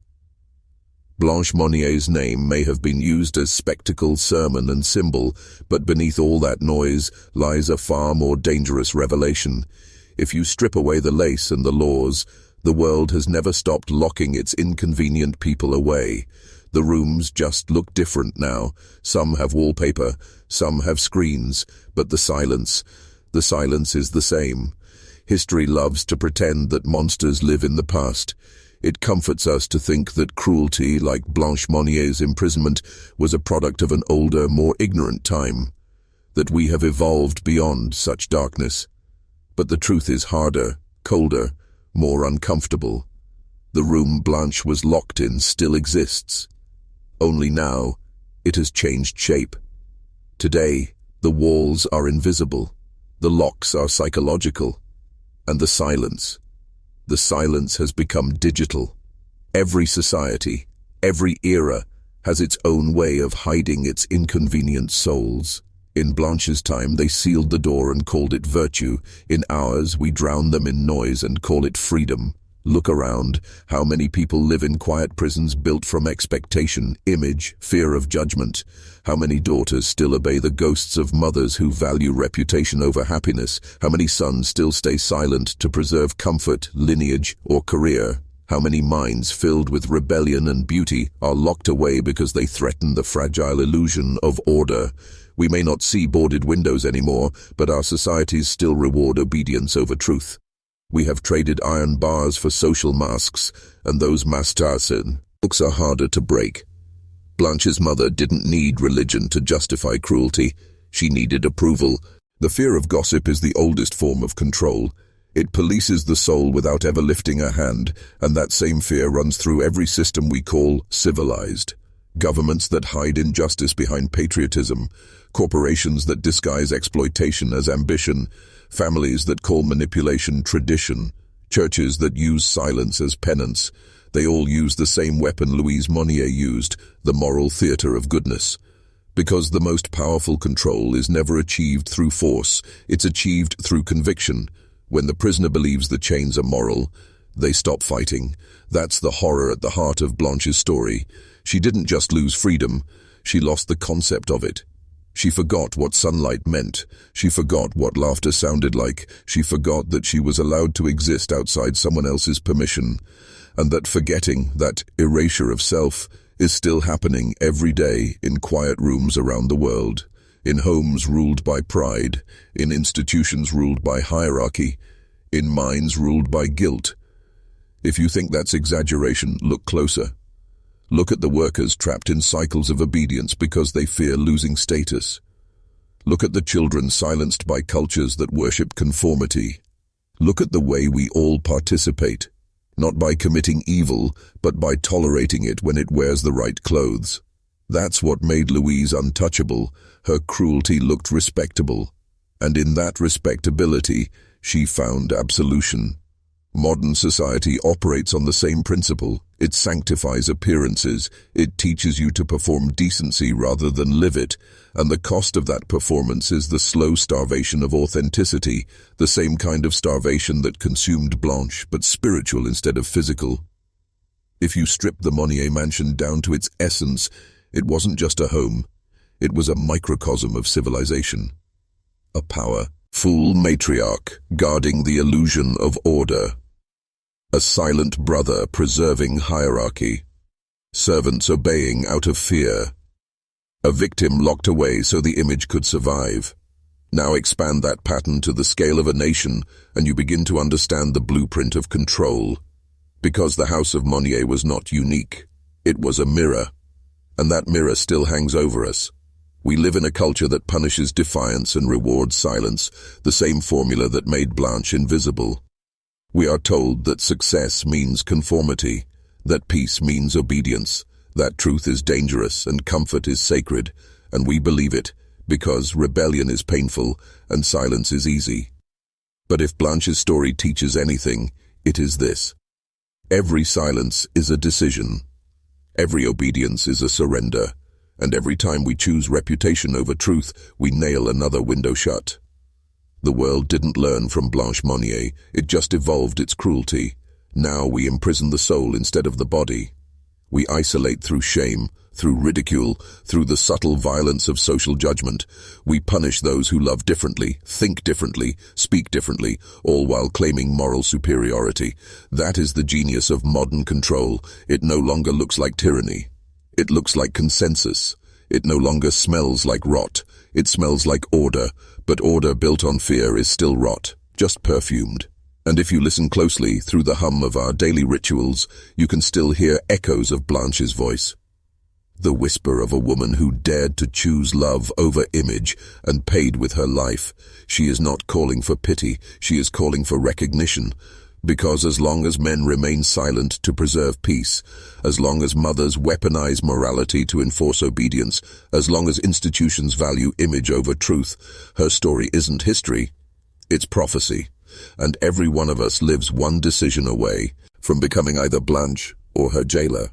Speaker 1: Blanche Monnier's name may have been used as spectacle, sermon, and symbol, but beneath all that noise lies a far more dangerous revelation. If you strip away the lace and the laws, the world has never stopped locking its inconvenient people away. The rooms just look different now. Some have wallpaper, some have screens, but the silence is the same. History loves to pretend that monsters live in the past. It comforts us to think that cruelty, like Blanche Monnier's imprisonment, was a product of an older, more ignorant time, that we have evolved beyond such darkness. But the truth is harder, colder, more uncomfortable. The room Blanche was locked in still exists. Only now, it has changed shape. Today, the walls are invisible, the locks are psychological, and the silence has become digital. Every society, every era, has its own way of hiding its inconvenient souls. In Blanche's time, they sealed the door and called it virtue. In ours, we drown them in noise and call it freedom. Look around. How many people live in quiet prisons built from expectation, image, fear of judgment? How many daughters still obey the ghosts of mothers who value reputation over happiness? How many sons still stay silent to preserve comfort, lineage, or career? How many minds filled with rebellion and beauty are locked away because they threaten the fragile illusion of order? We may not see boarded windows anymore, but our societies still reward obedience over truth. We have traded iron bars for social masks, and those masks are harder to break. Blanche's mother didn't need religion to justify cruelty. She needed approval. The fear of gossip is the oldest form of control. It polices the soul without ever lifting a hand, and that same fear runs through every system we call civilized. Governments that hide injustice behind patriotism, corporations that disguise exploitation as ambition, families that call manipulation tradition, churches that use silence as penance. They all use the same weapon Louise Monnier used, the moral theater of goodness. Because the most powerful control is never achieved through force, it's achieved through conviction. When the prisoner believes the chains are moral, they stop fighting. That's the horror at the heart of Blanche's story. She didn't just lose freedom, she lost the concept of it. She forgot what sunlight meant. She forgot what laughter sounded like. She forgot that she was allowed to exist outside someone else's permission, and that forgetting, that erasure of self, is still happening every day in quiet rooms around the world, in homes ruled by pride, in institutions ruled by hierarchy, in minds ruled by guilt. If you think that's exaggeration, look closer. Look at the workers trapped in cycles of obedience because they fear losing status. Look at the children silenced by cultures that worship conformity. Look at the way we all participate, not by committing evil, but by tolerating it when it wears the right clothes. That's what made Louise untouchable. Her cruelty looked respectable, and in that respectability, she found absolution. Modern society operates on the same principle. It sanctifies appearances. It teaches you to perform decency rather than live it. And the cost of that performance is the slow starvation of authenticity, the same kind of starvation that consumed Blanche, but spiritual instead of physical. If you strip the Monnier mansion down to its essence, it wasn't just a home. It was a microcosm of civilization. A powerful matriarch guarding the illusion of order. A silent brother preserving hierarchy. Servants obeying out of fear. A victim locked away so the image could survive. Now expand that pattern to the scale of a nation, and you begin to understand the blueprint of control. Because the House of Monnier was not unique. It was a mirror. And that mirror still hangs over us. We live in a culture that punishes defiance and rewards silence, the same formula that made Blanche invisible. We are told that success means conformity, that peace means obedience, that truth is dangerous and comfort is sacred, and we believe it because rebellion is painful and silence is easy. But if Blanche's story teaches anything, it is this. Every silence is a decision. Every obedience is a surrender. And every time we choose reputation over truth, we nail another window shut. The world didn't learn from Blanche Monnier, it just evolved its cruelty. Now we imprison the soul instead of the body. We isolate through shame, through ridicule, through the subtle violence of social judgment. We punish those who love differently, think differently, speak differently, all while claiming moral superiority. That is the genius of modern control. It no longer looks like tyranny. It looks like consensus. It no longer smells like rot. It smells like order, but order built on fear is still rot, just perfumed. And if you listen closely, through the hum of our daily rituals, you can still hear echoes of Blanche's voice. The whisper of a woman who dared to choose love over image and paid with her life. She is not calling for pity, she is calling for recognition. Because as long as men remain silent to preserve peace, as long as mothers weaponize morality to enforce obedience, as long as institutions value image over truth, her story isn't history, it's prophecy. And every one of us lives one decision away from becoming either Blanche or her jailer.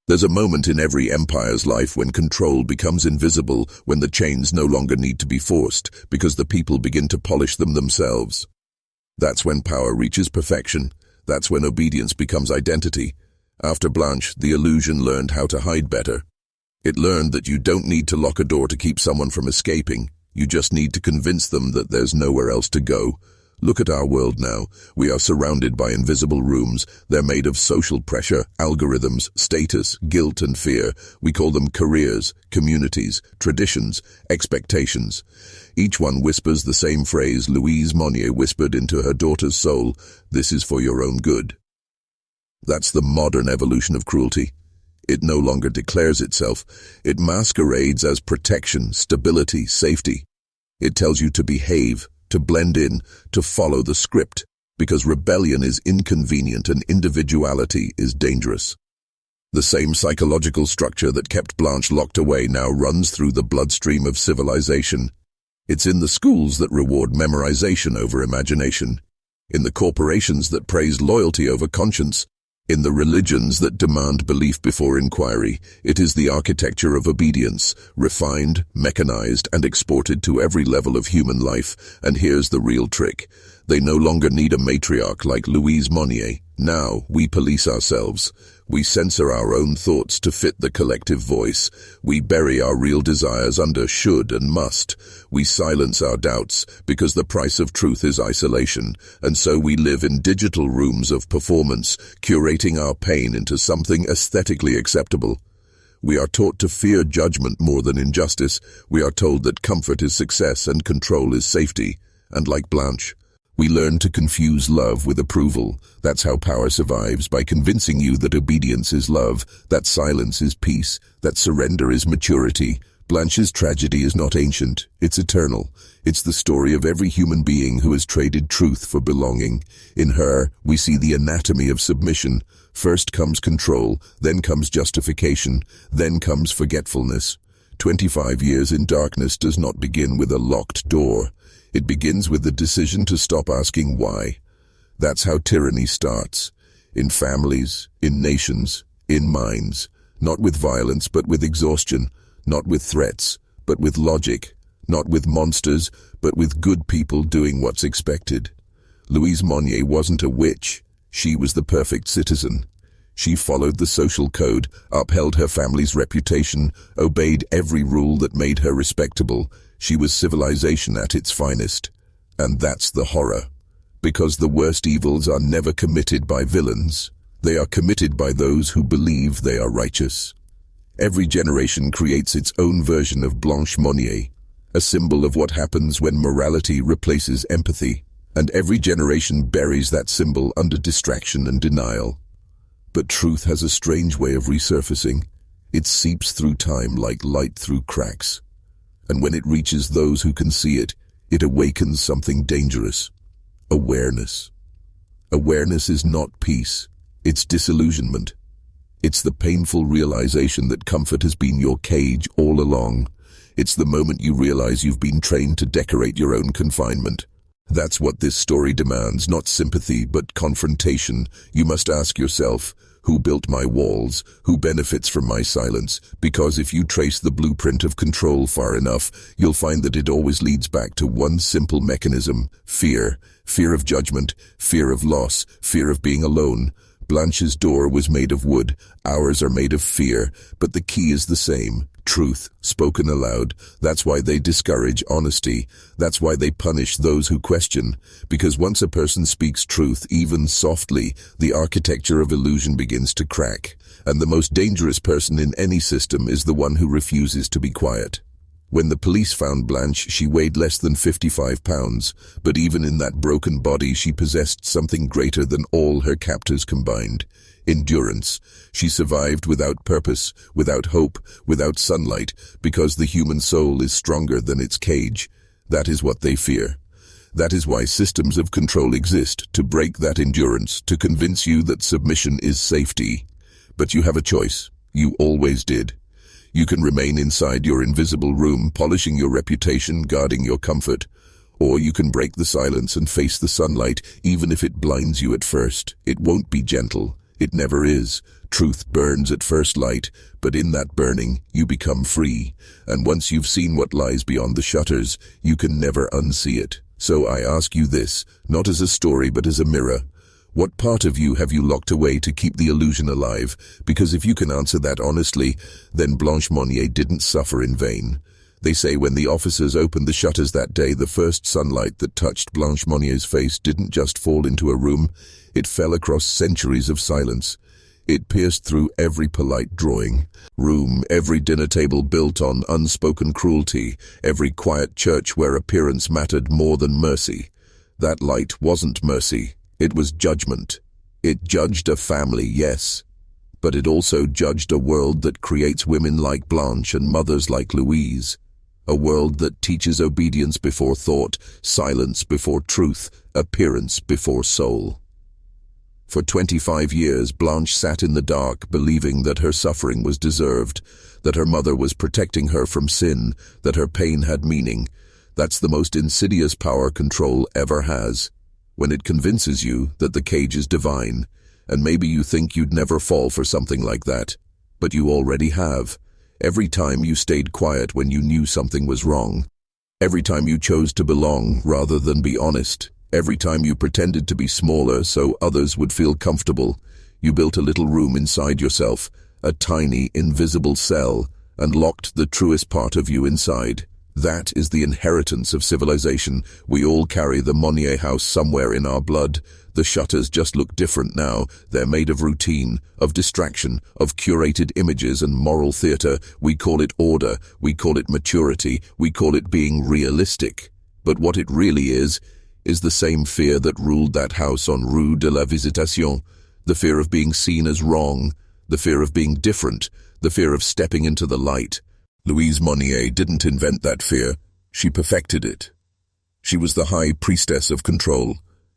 Speaker 1: There's a moment in every empire's life when control becomes invisible, when the chains no longer need to be forced, because the people begin to polish them themselves. That's when power reaches perfection. That's when obedience becomes identity. After Blanche, the illusion learned how to hide better. It learned that you don't need to lock a door to keep someone from escaping. You just need to convince them that there's nowhere else to go. Look at our world now. We are surrounded by invisible rooms. They're made of social pressure, algorithms, status, guilt and fear. We call them careers, communities, traditions, expectations. Each one whispers the same phrase Louise Monnier whispered into her daughter's soul: "This is for your own good." That's the modern evolution of cruelty. It no longer declares itself. It masquerades as protection, stability, safety. It tells you to behave, to blend in, to follow the script, because rebellion is inconvenient and individuality is dangerous. The same psychological structure that kept Blanche locked away now runs through the bloodstream of civilization. It's in the schools that reward memorization over imagination, in the corporations that praise loyalty over conscience, in the religions that demand belief before inquiry. It is the architecture of obedience, refined, mechanized, and exported to every level of human life. And here's the real trick. They no longer need a matriarch like Louise Monnier. Now we police ourselves. We censor our own thoughts to fit the collective voice. We bury our real desires under should and must. We silence our doubts because the price of truth is isolation. And so we live in digital rooms of performance, curating our pain into something aesthetically acceptable. We are taught to fear judgment more than injustice. We are told that comfort is success and control is safety. And like Blanche, we learn to confuse love with approval. That's how power survives, by convincing you that obedience is love, that silence is peace, that surrender is maturity. Blanche's tragedy is not ancient, it's eternal. It's the story of every human being who has traded truth for belonging. In her, we see the anatomy of submission. First comes control, then comes justification, then comes forgetfulness. 25 years in darkness does not begin with a locked door. It begins with the decision to stop asking why. That's how tyranny starts. In families, in nations, in minds. Not with violence, but with exhaustion. Not with threats, but with logic. Not with monsters, but with good people doing what's expected. Louise Monnier wasn't a witch. She was the perfect citizen. She followed the social code, upheld her family's reputation, obeyed every rule that made her respectable. She was civilization at its finest. And that's the horror. Because the worst evils are never committed by villains. They are committed by those who believe they are righteous. Every generation creates its own version of Blanche Monnier, a symbol of what happens when morality replaces empathy. And every generation buries that symbol under distraction and denial. But truth has a strange way of resurfacing. It seeps through time like light through cracks. And when it reaches those who can see it, it awakens something dangerous. Awareness. Awareness is not peace. It's disillusionment. It's the painful realization that comfort has been your cage all along. It's the moment you realize you've been trained to decorate your own confinement. That's what this story demands, not sympathy, but confrontation. You must ask yourself, who built my walls? Who benefits from my silence? Because if you trace the blueprint of control far enough, you'll find that it always leads back to one simple mechanism: fear. Fear of judgment, fear of loss, fear of being alone. Blanche's door was made of wood, ours are made of fear, but the key is the same. Truth, spoken aloud. That's why they discourage honesty. That's why they punish those who question. Because once a person speaks truth, even softly, the architecture of illusion begins to crack. And the most dangerous person in any system is the one who refuses to be quiet. When the police found Blanche, she weighed less than 55 pounds, but even in that broken body she possessed something greater than all her captors combined. Endurance. She survived without purpose, without hope, without sunlight, because the human soul is stronger than its cage. That is what they fear. That is why systems of control exist, to break that endurance, to convince you that submission is safety. But you have a choice. You always did. You can remain inside your invisible room, polishing your reputation, guarding your comfort. Or you can break the silence and face the sunlight, even if it blinds you at first. It won't be gentle. It never is. Truth burns at first light, but in that burning, you become free. And once you've seen what lies beyond the shutters, you can never unsee it. So I ask you this, not as a story but as a mirror. What part of you have you locked away to keep the illusion alive? Because if you can answer that honestly, then Blanche Monnier didn't suffer in vain. They say when the officers opened the shutters that day, the first sunlight that touched Blanche Monnier's face didn't just fall into a room, it fell across centuries of silence. It pierced through every polite drawing room, every dinner table built on unspoken cruelty, every quiet church where appearance mattered more than mercy. That light wasn't mercy. It was judgment. It judged a family, yes, but it also judged a world that creates women like Blanche and mothers like Louise. A world that teaches obedience before thought, silence before truth, appearance before soul. For 25 years, Blanche sat in the dark, believing that her suffering was deserved, that her mother was protecting her from sin, that her pain had meaning. That's the most insidious power control ever has. When it convinces you that the cage is divine, and maybe you think you'd never fall for something like that, but you already have. Every time you stayed quiet when you knew something was wrong. Every time you chose to belong rather than be honest. Every time you pretended to be smaller so others would feel comfortable. You built a little room inside yourself, a tiny, invisible cell, and locked the truest part of you inside. That is the inheritance of civilization. We all carry the Monnier house somewhere in our blood. The shutters just look different now. They're made of routine, of distraction, of curated images and moral theater. We call it order, we call it maturity, we call it being realistic. But what it really is the same fear that ruled that house on Rue de la Visitation. The fear of being seen as wrong, the fear of being different, the fear of stepping into the light. Louise Monnier didn't invent that fear, she perfected it. She was the high priestess of control.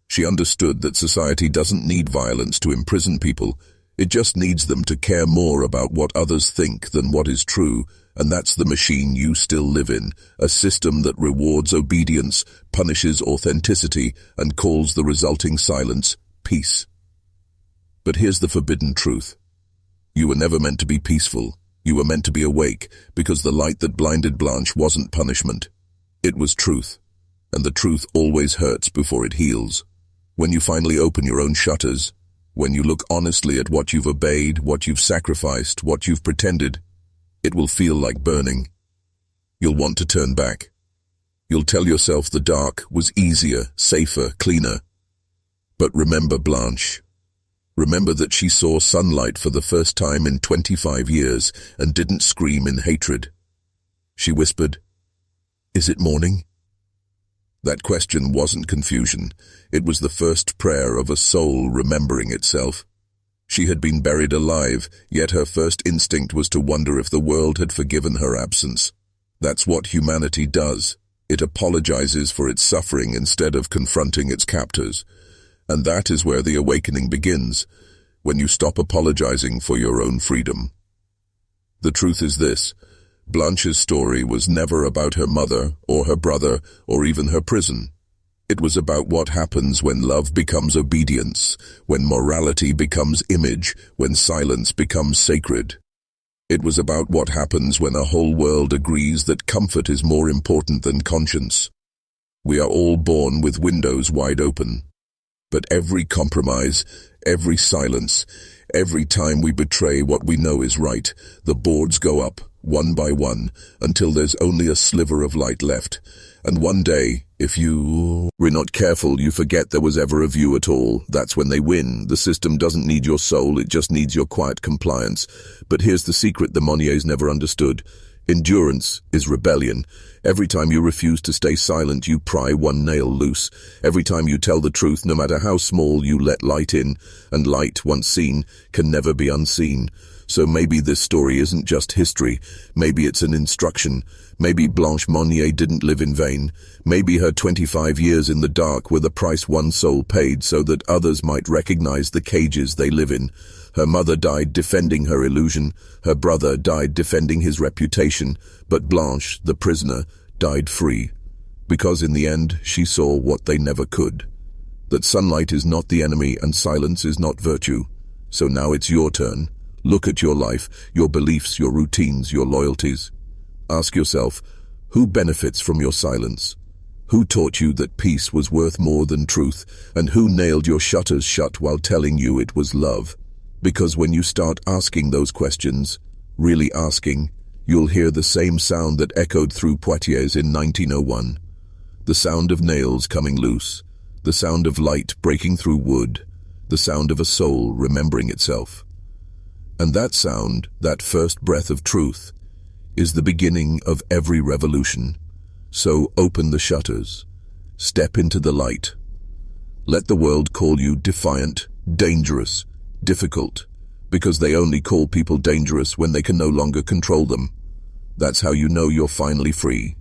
Speaker 1: She understood that society doesn't need violence to imprison people, it just needs them to care more about what others think than what is true, and that's the machine you still live in, a system that rewards obedience, punishes authenticity, and calls the resulting silence peace. But here's the forbidden truth. You were never meant to be peaceful. You were meant to be awake, because the light that blinded Blanche wasn't punishment. It was truth, and the truth always hurts before it heals. When you finally open your own shutters, when you look honestly at what you've obeyed, what you've sacrificed, what you've pretended, it will feel like burning. You'll want to turn back. You'll tell yourself the dark was easier, safer, cleaner. But remember Blanche. Remember that she saw sunlight for the first time in 25 years and didn't scream in hatred. She whispered, "Is it morning?" That question wasn't confusion. It was the first prayer of a soul remembering itself. She had been buried alive, yet her first instinct was to wonder if the world had forgiven her absence. That's what humanity does. It apologizes for its suffering instead of confronting its captors. And that is where the awakening begins, when you stop apologizing for your own freedom. The truth is this: Blanche's story was never about her mother, or her brother, or even her prison. It was about what happens when love becomes obedience, when morality becomes image, when silence becomes sacred. It was about what happens when a whole world agrees that comfort is more important than conscience. We are all born with windows wide open. But every compromise, every silence, every time we betray what we know is right, the boards go up, one by one, until there's only a sliver of light left. And one day, if you were not careful, you forget there was ever a view at all. That's when they win. The system doesn't need your soul, it just needs your quiet compliance. But here's the secret the Monniers never understood. Endurance is rebellion. Every time you refuse to stay silent, you pry one nail loose. Every time you tell the truth, no matter how small, you let light in. And light, once seen, can never be unseen. So maybe this story isn't just history. Maybe it's an instruction. Maybe Blanche Monnier didn't live in vain. Maybe her 25 years in the dark were the price one soul paid so that others might recognize the cages they live in. Her mother died defending her illusion. Her brother died defending his reputation. But Blanche, the prisoner, died free. Because in the end, she saw what they never could. That sunlight is not the enemy and silence is not virtue. So now it's your turn. Look at your life, your beliefs, your routines, your loyalties. Ask yourself, who benefits from your silence? Who taught you that peace was worth more than truth? And who nailed your shutters shut while telling you it was love? Because when you start asking those questions, really asking, you'll hear the same sound that echoed through Poitiers in 1901. The sound of nails coming loose, the sound of light breaking through wood, the sound of a soul remembering itself. And that sound, that first breath of truth, is the beginning of every revolution. So open the shutters. Step into the light. Let the world call you defiant, dangerous, difficult, because they only call people dangerous when they can no longer control them. That's how you know you're finally free.